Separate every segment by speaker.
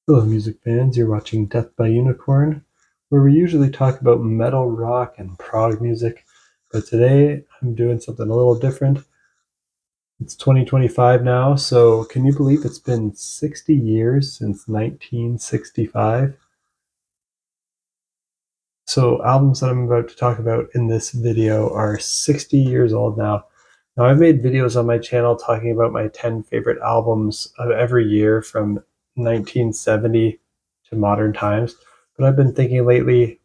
Speaker 1: Hello, music fans. You're watching Death by Unicorn, where we usually talk about metal, rock, and prog music. But today I'm doing something a little different. It's 2025 now, so can you believe it's been 60 years since 1965? So, albums that I'm about to talk about in this video are 60 years old now. Now, I've made videos on my channel talking about my 10 favorite albums of every year from 1970 to modern times. But I've been thinking lately,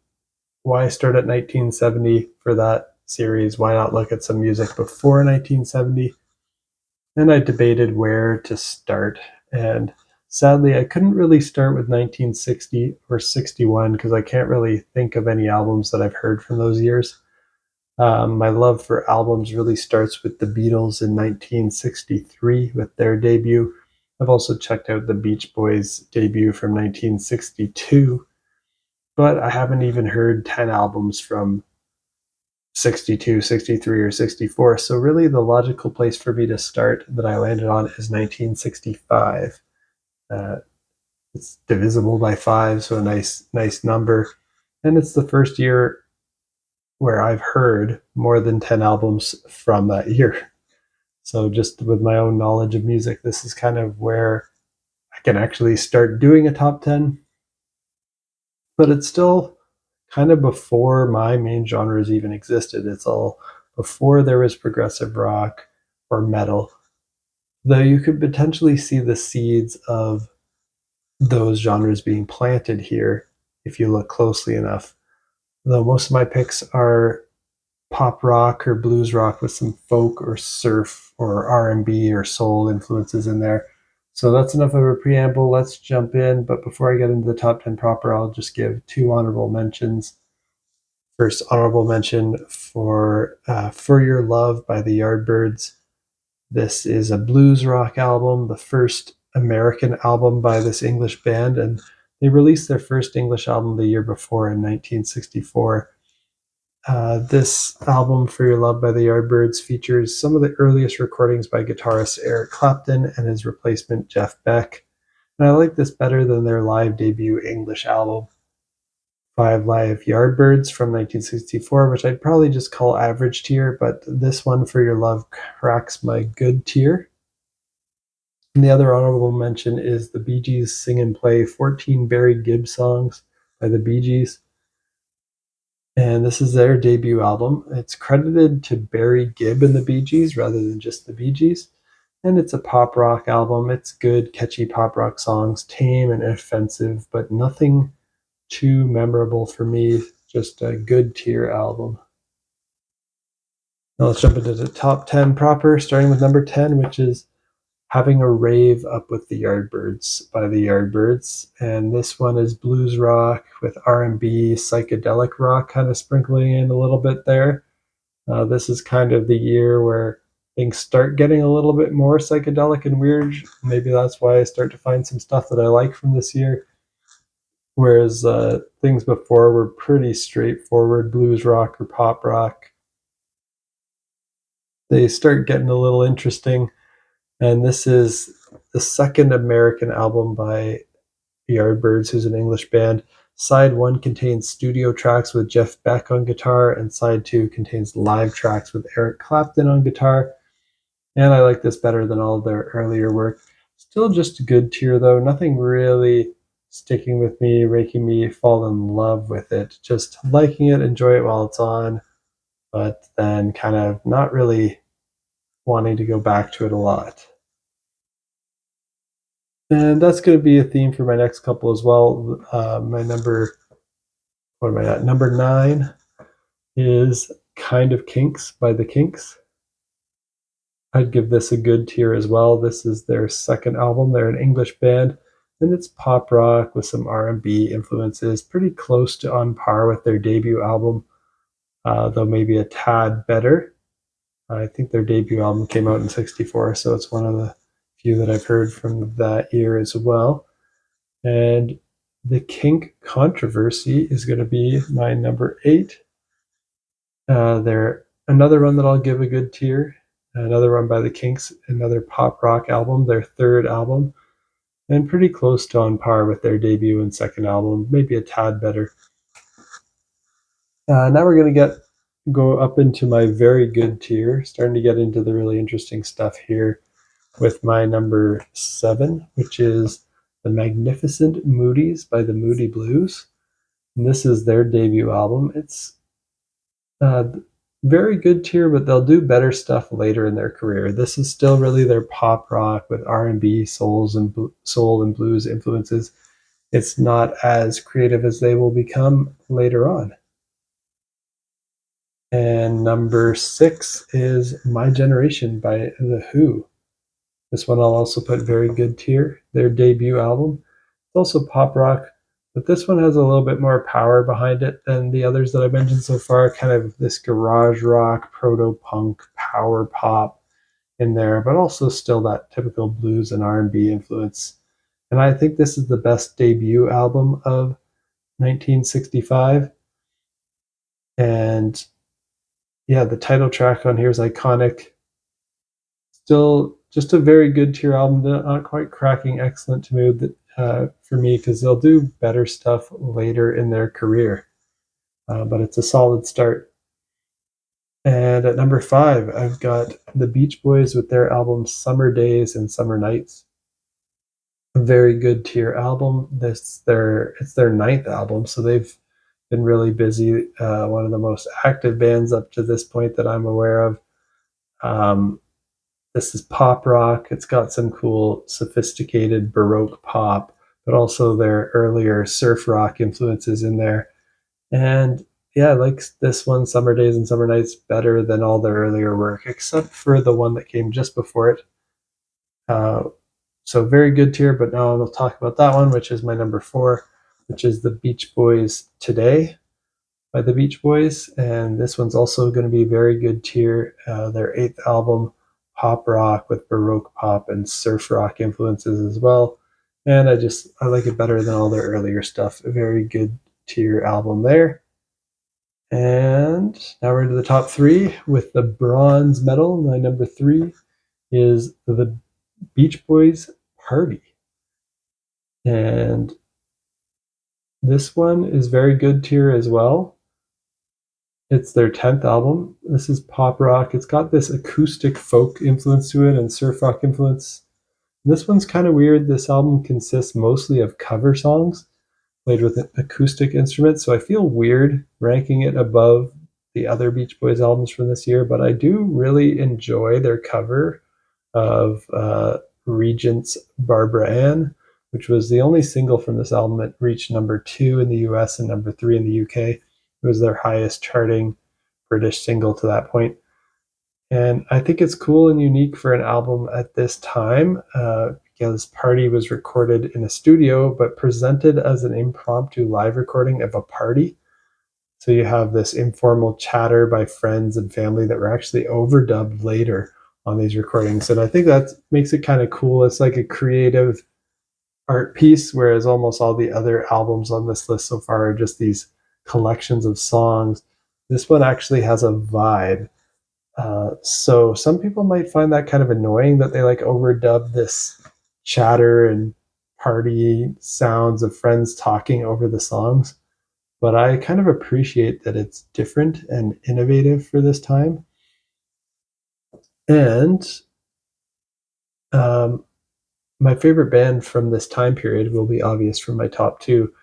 Speaker 1: why start at 1970 for that series? Why not look at some music before 1970? And I debated where to start. And sadly, I couldn't really start with 1960 or 61 because I can't really think of any albums that I've heard from those years. My love for albums really starts with the Beatles in 1963 with their debut. I've also checked out the Beach Boys debut from 1962, but I haven't even heard 10 albums from 62, 63, or 64. So, really, the logical place for me to start that I landed on is 1965. Uh, it's divisible by five, so a nice number. And it's the first year where I've heard more than 10 albums from that year. So, just with my own knowledge of music, this is kind of where I can actually start doing a top 10. But it's still kind of before my main genres even existed. It's all before there was progressive rock or metal, though you could potentially see the seeds of those genres being planted here if you look closely enough. Though most of my picks are pop rock or blues rock with some folk or surf or R&B or soul influences in there. So that's enough of a preamble. Let's jump in. But before I get into the top 10 proper, I'll just give two honorable mentions. First honorable mention For Your Love by the Yardbirds. This is a blues rock album, the first American album by this English band, and they released their first English album the year before in 1964. This album, For Your Love by the Yardbirds, features some of the earliest recordings by guitarist Eric Clapton and his replacement Jeff Beck. And I like this better than their live debut English album, Five Live Yardbirds from 1964, which I'd probably just call average tier, but this one, For Your Love, cracks my good tier. And the other honorable mention is the Bee Gees Sing and Play 14 Barry Gibb songs by the Bee Gees. And this is their debut album. It's credited to Barry Gibb and the Bee Gees rather than just the Bee Gees. And it's a pop rock album. It's good, catchy pop rock songs, tame and offensive, but nothing too memorable for me. Just a good tier album. Now let's jump into the top 10 proper, starting with number 10, which is Having a Rave Up with the Yardbirds by the Yardbirds. And this one is blues rock with R&B, psychedelic rock kind of sprinkling in a little bit there. This is kind of the year where things start getting a little bit more psychedelic and weird. Maybe that's why I start to find some stuff that I like from this year. Whereas things before were pretty straightforward blues rock or pop rock. They start getting a little interesting. And this is the second American album by the Yardbirds, who's an English band. Side 1 contains studio tracks with Jeff Beck on guitar, and side 2 contains live tracks with Eric Clapton on guitar. And I like this better than all their earlier work. Still just a good tier, though. Nothing really sticking with me, making me fall in love with it. Just liking it, enjoy it while it's on, but then kind of not really wanting to go back to it a lot. And that's going to be a theme for my next couple as well. What am I at? Number 9 is Kind of Kinks by the Kinks. I'd give this a good tier as well. This is their second album. They're an English band, and it's pop rock with some R&B influences, pretty close to on par with their debut album, though maybe a tad better. I think their debut album came out in 64, so it's one of the few that I've heard from that year as well. And the Kink Controversy is going to be my number 8. They're another one that I'll give a good tier. Another one by the Kinks, another pop rock album, their third album. and pretty close to on par with their debut and second album, maybe a tad better. Now we're going to go up into my very good tier, starting to get into the really interesting stuff here with my number 7, which is The Magnificent Moodies by the Moody Blues. And this is their debut album. It's very good tier, but they'll do better stuff later in their career. This is still really their pop rock with R&B, soul and blues influences. It's not as creative as they will become later on. And number 6 is My Generation by The Who. This one I'll also put very good tier, their debut album. It's also pop rock, but this one has a little bit more power behind it than the others that I mentioned so far, kind of this garage rock, proto-punk, power pop in there, but also still that typical blues and R&B influence. And I think this is the best debut album of 1965. And yeah, the title track on here is iconic. Still just a very good tier album, not quite cracking excellent to me for me, because they'll do better stuff later in their career. But it's a solid start. And at number 5, I've got the Beach Boys with their album Summer Days and Summer Nights. A very good tier album. It's their ninth album, so they've been really busy. One of the most active bands up to this point that I'm aware of. This is pop rock. It's got some cool, sophisticated Baroque pop, but also their earlier surf rock influences in there. And yeah, I like this one, Summer Days and Summer Nights, better than all their earlier work, except for the one that came just before it. Uh, so very good tier, but now we'll talk about that one, which is my number 4, which is the Beach Boys Today by the Beach Boys. And this one's also going to be very good tier. Their 8th album, pop rock with Baroque pop and surf rock influences as well. And I like it better than all their earlier stuff. A very good tier album there. And now we're into the top 3 with the bronze medal. My number 3 is the Beach Boys Party. And this one is very good tier as well. It's their 10th album. This is pop rock. It's got this acoustic folk influence to it and surf rock influence. This one's kind of weird. This album consists mostly of cover songs played with acoustic instruments, so I feel weird ranking it above the other Beach Boys albums from this year, but I do really enjoy their cover of Regent's Barbara Ann, which was the only single from this album that reached number 2 in the US and number 3 in the UK. It was their highest charting British single to that point. And I think it's cool and unique for an album at this time, because Party was recorded in a studio but presented as an impromptu live recording of a party. So you have this informal chatter by friends and family that were actually overdubbed later on these recordings. And I think that makes it kind of cool. It's like a creative art piece, whereas almost all the other albums on this list so far are just these collections of songs. This one actually has a vibe. So some people might find that kind of annoying that they like overdub this chatter and party sounds of friends talking over the songs. But I kind of appreciate that it's different and innovative for this time. And my favorite band from this time period will be obvious from my top 2,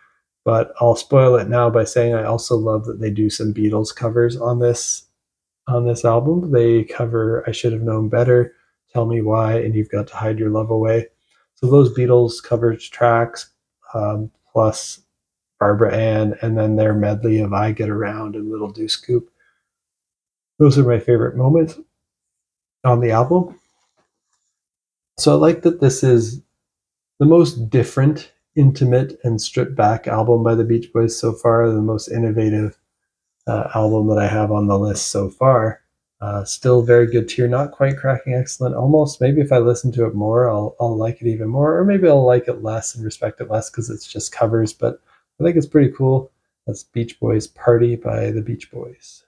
Speaker 1: but I'll spoil it now by saying I also love that they do some Beatles covers on this album. They cover I Should Have Known Better, Tell Me Why, and You've Got to Hide Your Love Away. So those Beatles coverage tracks, plus Barbara Ann, and then their medley of I Get Around and Little Deuce Coupe. Those are my favorite moments on the album. So I like that this is the most different, intimate, and stripped back album by the Beach Boys so far, the most innovative album that I have on the list so far. Still very good tier, not quite cracking excellent. Almost maybe if I listen to it more, I'll like it even more, or maybe I'll like it less and respect it less because it's just covers. But I think it's pretty cool. That's Beach Boys Party by the Beach Boys.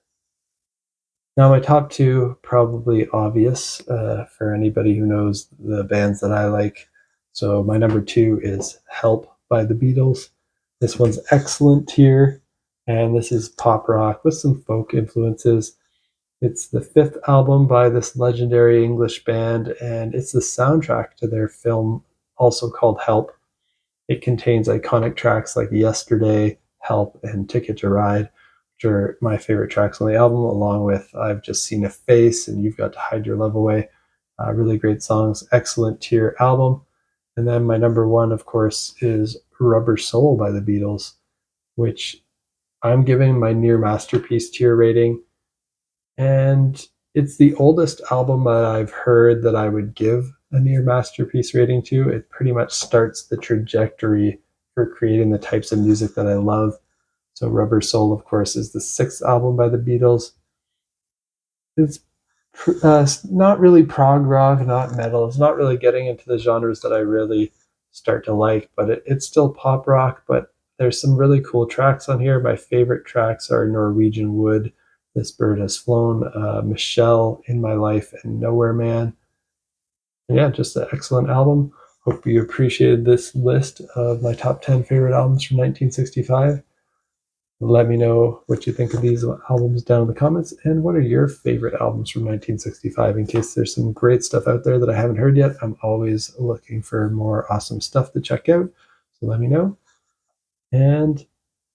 Speaker 1: Now my top 2, probably obvious for anybody who knows the bands that I like. So my number 2 is Help by the Beatles. This one's excellent tier, and this is pop rock with some folk influences. It's the fifth album by this legendary English band, and it's the soundtrack to their film, also called Help. It contains iconic tracks like Yesterday, Help, and Ticket to Ride, which are my favorite tracks on the album, along with I've Just Seen a Face and You've Got to Hide Your Love Away. Really great songs, excellent tier album. And then my number 1, of course, is Rubber Soul by the Beatles, which I'm giving my near masterpiece tier rating. And it's the oldest album that I've heard that I would give a near masterpiece rating to. It pretty much starts the trajectory for creating the types of music that I love. So Rubber Soul, of course, is the sixth album by the Beatles. It's not really prog rock, not metal. It's not really getting into the genres that I really start to like, but it's still pop rock. But there's some really cool tracks on here. My favorite tracks are Norwegian Wood, This Bird Has Flown, Michelle, In My Life, and Nowhere Man. And yeah, just an excellent album. Hope you appreciated this list of my top 10 favorite albums from 1965. Let me know what you think of these albums down in the comments, and what are your favorite albums from 1965, in case there's some great stuff out there that I haven't heard yet. I'm always looking for more awesome stuff to check out, so let me know. And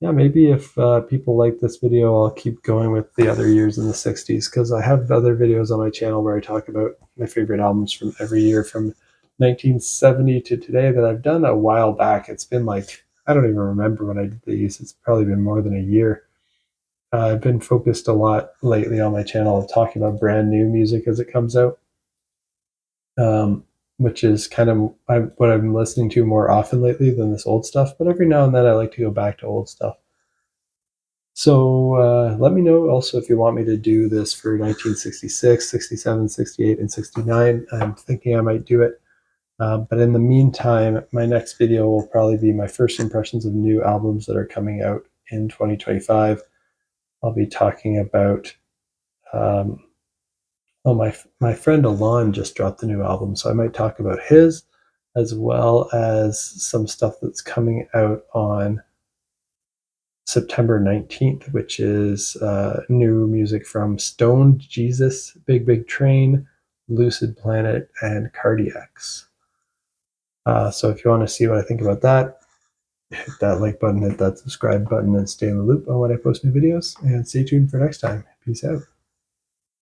Speaker 1: yeah, maybe if people like this video, I'll keep going with the other years in the 60s, because I have other videos on my channel where I talk about my favorite albums from every year from 1970 to today that I've done a while back. It's been like, I don't even remember when I did these. It's probably been more than a year. I've been focused a lot lately on my channel of talking about brand new music as it comes out, which is kind of what I've been listening to more often lately than this old stuff. But every now and then I like to go back to old stuff. So let me know also if you want me to do this for 1966, 67, 68, and 69. I'm thinking I might do it. But in the meantime, my next video will probably be my first impressions of new albums that are coming out in 2025. I'll be talking about, my friend Alon just dropped a new album, so I might talk about his, as well as some stuff that's coming out on September 19th, which is new music from Stoned Jesus, Big Big Train, Lucid Planet, and Cardiacs. So if you want to see what I think about that, hit that like button, hit that subscribe button, and stay in the loop on when I post new videos. And stay tuned for next time. Peace out.